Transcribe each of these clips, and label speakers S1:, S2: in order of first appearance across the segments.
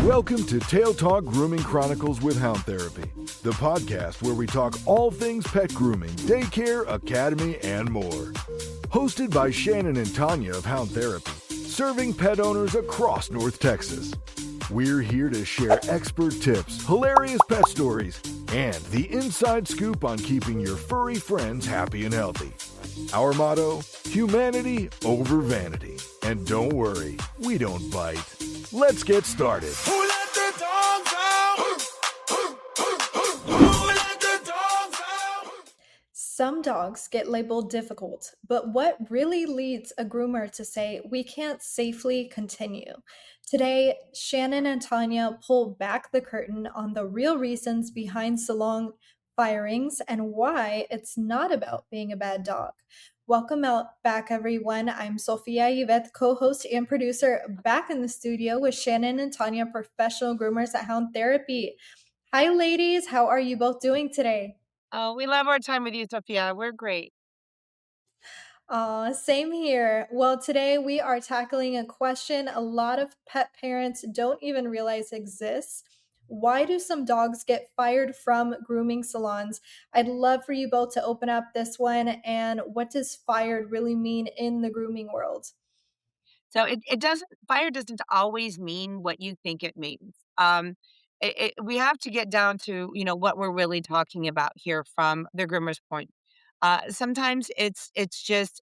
S1: Welcome to Tail Talk Grooming Chronicles with Hound Therapy, the podcast where we talk all things pet grooming, daycare, academy, and more. Hosted by Shannon and Tanya of Hound Therapy, serving pet owners across North Texas. We're here to share expert tips, hilarious pet stories, and the inside scoop on keeping your furry friends happy and healthy. Our motto, humanity over vanity. And don't worry, we don't bite. Let's get started.
S2: Who let the dogs out? Who let the dogs out?
S3: Some dogs get labeled difficult, but what really leads a groomer to say we can't safely continue? Today, Shannon and Tanya pull back the curtain on the real reasons behind salon firings and why it's not about being a bad dog. Welcome back, everyone. I'm Sophia Yvette, co-host and producer, back in the studio with Shannon and Tanya, professional groomers at Hound Therapy. Hi, ladies. How are you both doing today?
S4: Oh, we love our time with you, Sophia. We're great.
S3: Same here. Well, today we are tackling a question a lot of pet parents don't even realize exists. Why do some dogs get fired from grooming salons? I'd love for you both to open up this one. And what does fired really mean in the grooming world?
S4: So fire doesn't always mean what you think it means. We have to get down to, what we're really talking about here from the groomer's point. Sometimes it's just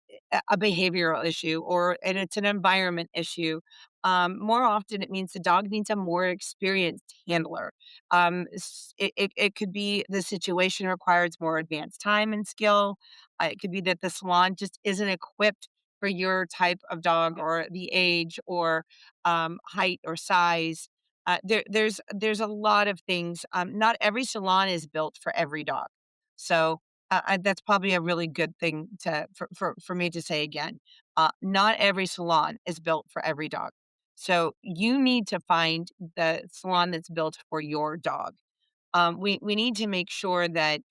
S4: a behavioral issue and it's an environment issue. More often it means the dog needs a more experienced handler. It could be the situation requires more advanced time and skill. It could be that the salon just isn't equipped for your type of dog or the age or height or size. There's a lot of things. Not every salon is built for every dog. So that's probably a really good thing for me to say again. Not every salon is built for every dog. So you need to find the salon that's built for your dog. We need to make sure that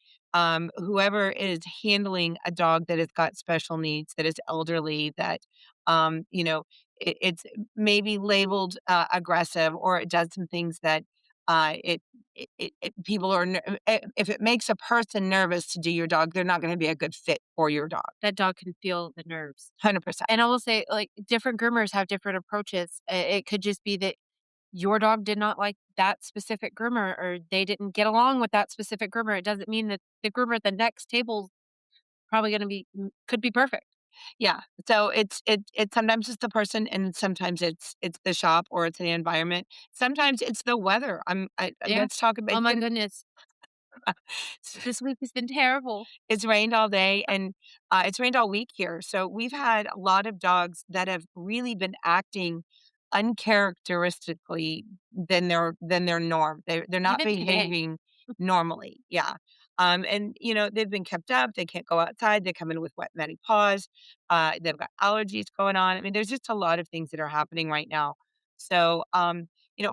S4: whoever is handling a dog that has got special needs, that is elderly, that it's maybe labeled aggressive, or it does some things that people are if it makes a person nervous to do your dog, they're not going to be a good fit for your dog.
S5: That dog can feel the nerves.
S4: 100%.
S5: And I will say, like, different groomers have different approaches. It could just be that your dog did not like that specific groomer, or they didn't get along with that specific groomer. It doesn't mean that the groomer at the next table probably going to could be perfect.
S4: Yeah. So it's sometimes it's the person, and sometimes it's the shop, or it's the environment. Sometimes it's the weather.
S5: Yeah.
S4: Let's talk about.
S5: Oh my goodness. This week has been terrible.
S4: It's rained all day, and it's rained all week here. So we've had a lot of dogs that have really been acting uncharacteristically than their norm. They're not
S5: Even today.
S4: behaving normally. Yeah. And they've been kept up. They can't go outside. They come in with wet, muddy paws. They've got allergies going on. I mean, there's just a lot of things that are happening right now. So,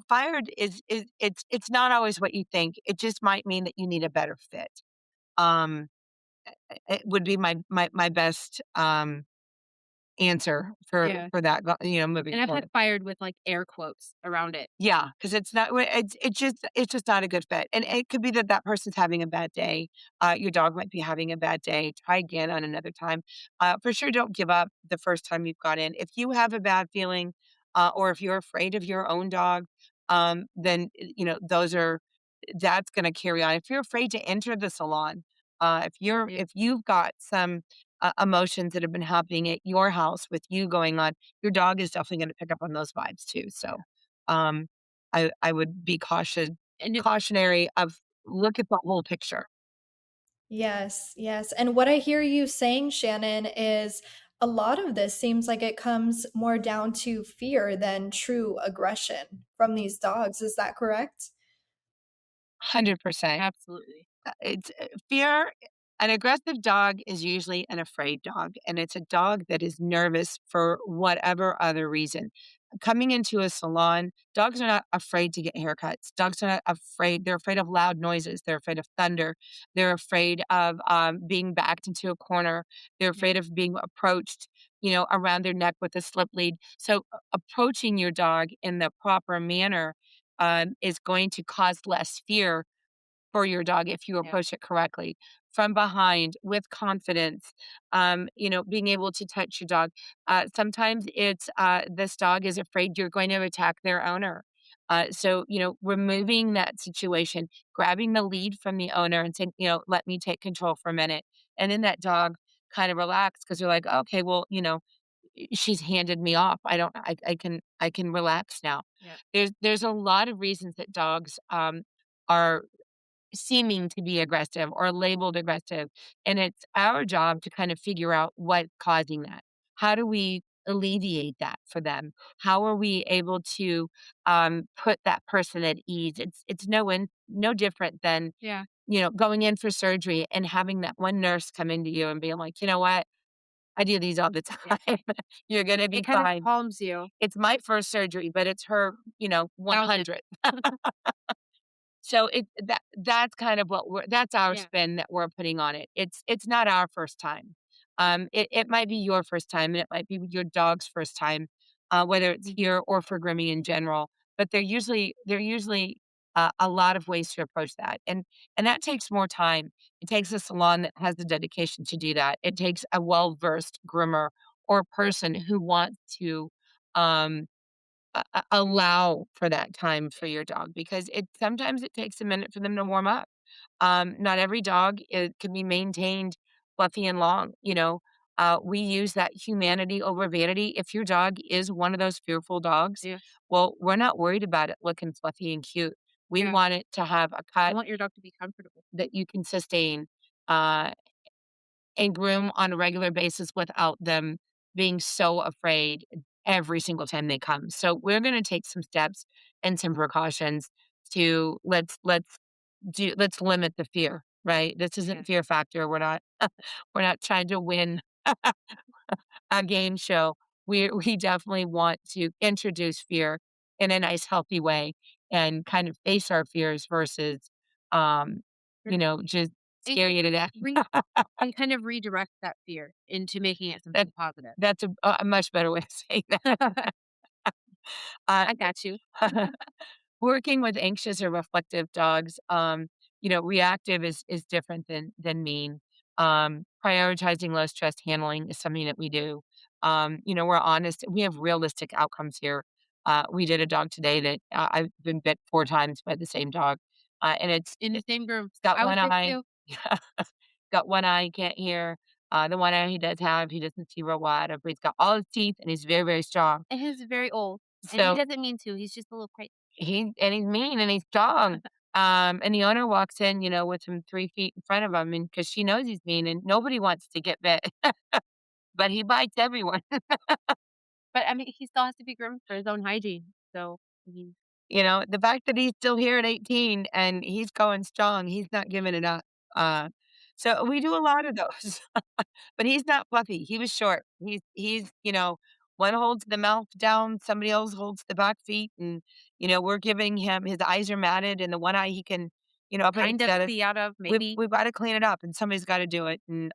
S4: fired it's not always what you think. It just might mean that you need a better fit. Um, it would be my best answer
S5: Yeah.
S4: for that. Moving
S5: And I've
S4: forward.
S5: had fired with like air quotes around it.
S4: Yeah, because it's just not a good fit, and it could be that that person's having a bad day. Your dog might be having a bad day. Try again on another time. For sure, don't give up the first time you've got in. If you have a bad feeling, or if you're afraid of your own dog, then that's going to carry on. If you're afraid to enter the salon, if you've got some emotions that have been happening at your house with you going on, your dog is definitely going to pick up on those vibes too. So, um, I would be cautionary of look at the whole picture.
S3: Yes, yes. And what I hear you saying, Shannon, is a lot of this seems like it comes more down to fear than true aggression from these dogs. Is that correct?
S4: 100%.
S5: Absolutely.
S4: It's fear. An aggressive dog is usually an afraid dog, and it's a dog that is nervous for whatever other reason. Coming into a salon, dogs are not afraid to get haircuts. Dogs are not afraid. They're afraid of loud noises. They're afraid of thunder. They're afraid of being backed into a corner. They're
S5: Yeah.
S4: afraid of being approached, around their neck with a slip lead. So approaching your dog in the proper manner is going to cause less fear for your dog if you
S5: Yeah.
S4: approach it correctly from behind with confidence, being able to touch your dog. Sometimes it's this dog is afraid you're going to attack their owner. So, removing that situation, grabbing the lead from the owner and saying, let me take control for a minute. And then that dog kind of relax because you're like, okay, well, she's handed me off. I can relax now.
S5: Yeah.
S4: There's a lot of reasons that dogs are seeming to be aggressive or labeled aggressive. And it's our job to kind of figure out what's causing that. How do we alleviate that for them? How are we able to put that person at ease? It's no different than
S5: Yeah.
S4: going in for surgery and having that one nurse come into you and being like, you know what? I do these all the
S5: Yeah.
S4: time. You're gonna
S5: It
S4: be
S5: kind of
S4: fine.
S5: calms you.
S4: It's my first surgery, but it's her,
S5: 1,000.
S4: 100. So that's kind of that's our
S5: Yeah.
S4: spin that we're putting on it. It's not our first time. It might be your first time, and it might be your dog's first time, whether it's
S5: Mhm.
S4: here or for grooming in general. But they're usually a lot of ways to approach that, and that takes more time. It takes a salon that has the dedication to do that. It takes a well versed groomer or person who wants to. Um, allow for that time for your dog because it sometimes it takes a minute for them to warm up. Not every dog can be maintained fluffy and long. We use that humanity over vanity. If your dog is one of those fearful dogs,
S5: Yeah.
S4: well, we're not worried about it looking fluffy and cute. We
S5: Yeah.
S4: want it to have a
S5: You
S4: cut
S5: want your dog to be comfortable.
S4: that you can sustain. Uh, and groom on a regular basis without them being so afraid every single time they come. So we're going to take some steps and some precautions to let's limit the fear, right? This
S5: Yeah.
S4: isn't fear factor. We're not trying to win a game show. We definitely want to introduce fear in a nice healthy way and kind of face our fears versus um just
S5: And
S4: scare you to death.
S5: re and kind of redirect that fear into making it
S4: That
S5: something positive.
S4: that's a much better way of saying that. Uh,
S5: I got you.
S4: Working with anxious or reflective dogs, reactive is different than mean. Prioritizing low stress handling is something that we do. We're honest. We have realistic outcomes here. We did a dog today that I've been bit 4 times by the same dog, and
S5: In the same room.
S4: it's got
S5: I was
S4: one
S5: there
S4: eye.
S5: too,
S4: Got one eye, he can't hear. The one eye he does have, he doesn't see real wide, but he's got all his teeth and he's very, very strong.
S5: and he's very old, and he
S4: So
S5: doesn't mean to, he's just a little crazy.
S4: he's mean and he's strong. And the owner walks in, with him 3 feet in front of him, and because she knows he's mean, and nobody wants to get bit, but he bites everyone.
S5: But, I mean, he still has to be groomed for his own hygiene, so, I mean,
S4: The fact that he's still here at 18 and he's going strong, he's not giving it up. So we do a lot of those. But he's not fluffy. He was short. One holds the mouth down, somebody else holds the back feet, and we're giving him his eyes are matted, and the one eye he can, but
S5: kind
S4: it's
S5: of
S4: got to
S5: see out of,
S4: we've
S5: maybe.
S4: we've got to clean it up, and somebody's got to do it, and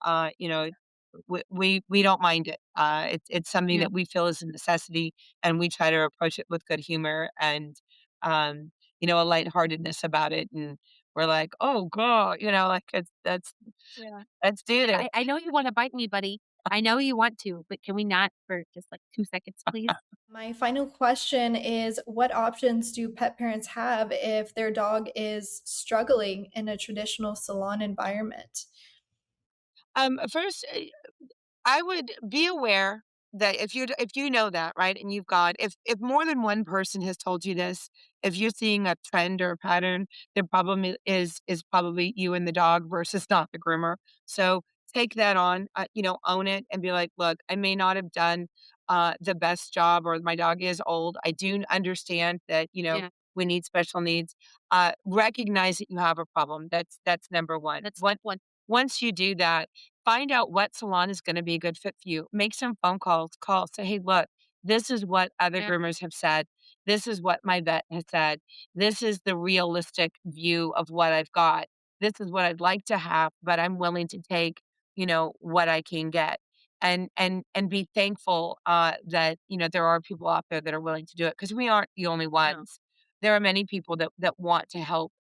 S4: we don't mind it. It's something
S5: Yeah.
S4: that we feel is a necessity, and we try to approach it with good humor and a lightheartedness about it, and we're like, oh god, like it's that's
S5: Yeah.
S4: let's do
S5: Like,
S4: this.
S5: I know you wanna bite me, buddy. I know you want to, but can we not for just, like, 2 seconds, please?
S3: My final question is, what options do pet parents have if their dog is struggling in a traditional salon environment?
S4: First, I would be aware that if you know that, right, and if more than one person has told you this, if you're seeing a trend or a pattern, the problem is probably you and the dog versus not the groomer. So take that on, own it and be like, look, I may not have done the best job, or my dog is old. I do understand that
S5: Yeah,
S4: we need special needs. Recognize that you have a problem. That's number one.
S5: that's step 1.
S4: once you do that, find out what salon is going to be a good fit for you. Make some phone calls, say, hey, look, this is what other
S5: Yeah.
S4: groomers have said. This is what my vet has said. This is the realistic view of what I've got. This is what I'd like to have, but I'm willing to take, what I can get. And be thankful that there are people out there that are willing to do it, because we aren't the only
S5: No.
S4: ones. There are many people that want to help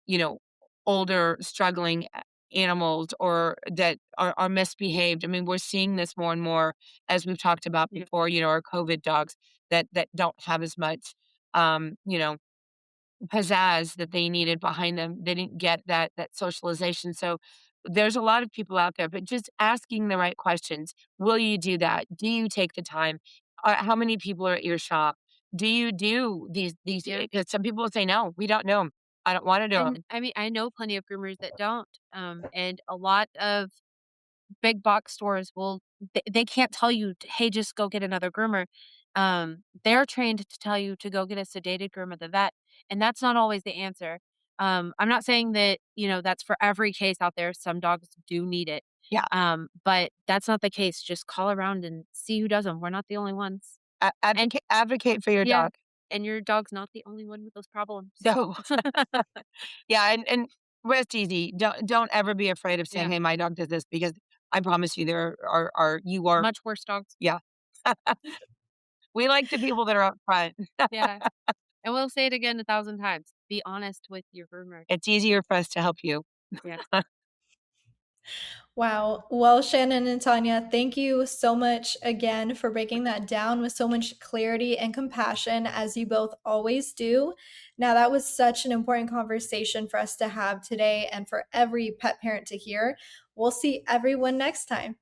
S4: you know older struggling animals, or that are misbehaved. I mean, we're seeing this more and more, as we've talked about before, our COVID dogs that don't have as much um, you know pizzazz that they needed behind them. They didn't get that socialization. So there's a lot of people out there, but just asking the right questions. Will you do that? Do you take the time? How many people are at your shop? Do you do these?
S5: Yeah.
S4: Because some people will say, no, we don't know 'em. I don't want to do them.
S5: And I mean, I know plenty of groomers that don't. And a lot of big box stores will they can't tell you, "Hey, just go get another groomer." They're trained to tell you to go get a sedated groomer at the vet, and that's not always the answer. I'm not saying that, that's for every case out there. Some dogs do need it.
S4: Yeah.
S5: But that's not the case. Just call around and see who does them. 'Em. We're not the only ones. And
S4: Advocate for your
S5: yeah,
S4: dog.
S5: and your dog's not the only one with those problems.
S4: So yeah, and rest easy. Don't ever be afraid of saying,
S5: Yeah.
S4: "Hey, my dog does this," because I promise you, there are you are
S5: Much worse dogs.
S4: yeah. We like the people that are up front.
S5: Yeah. And we'll say it again 1,000 times. Be honest with your groomer.
S4: It's easier for us to help you.
S5: Yeah.
S3: Wow. Well, Shannon and Tanya, thank you so much again for breaking that down with so much clarity and compassion, as you both always do. Now, that was such an important conversation for us to have today and for every pet parent to hear. We'll see everyone next time.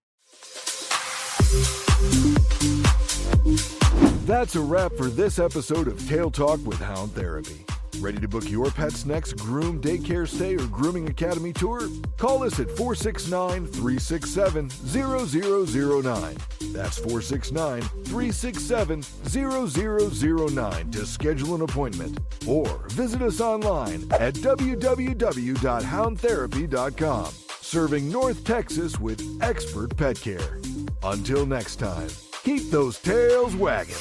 S1: That's a wrap for this episode of Tail Talk with Hound Therapy. Ready to book your pet's next groom, daycare stay, or grooming academy tour? Call us at 469-367-0009. That's 469-367-0009 to schedule an appointment. Or visit us online at www.houndtherapy.com. Serving North Texas with expert pet care. Until next time, keep those tails wagging.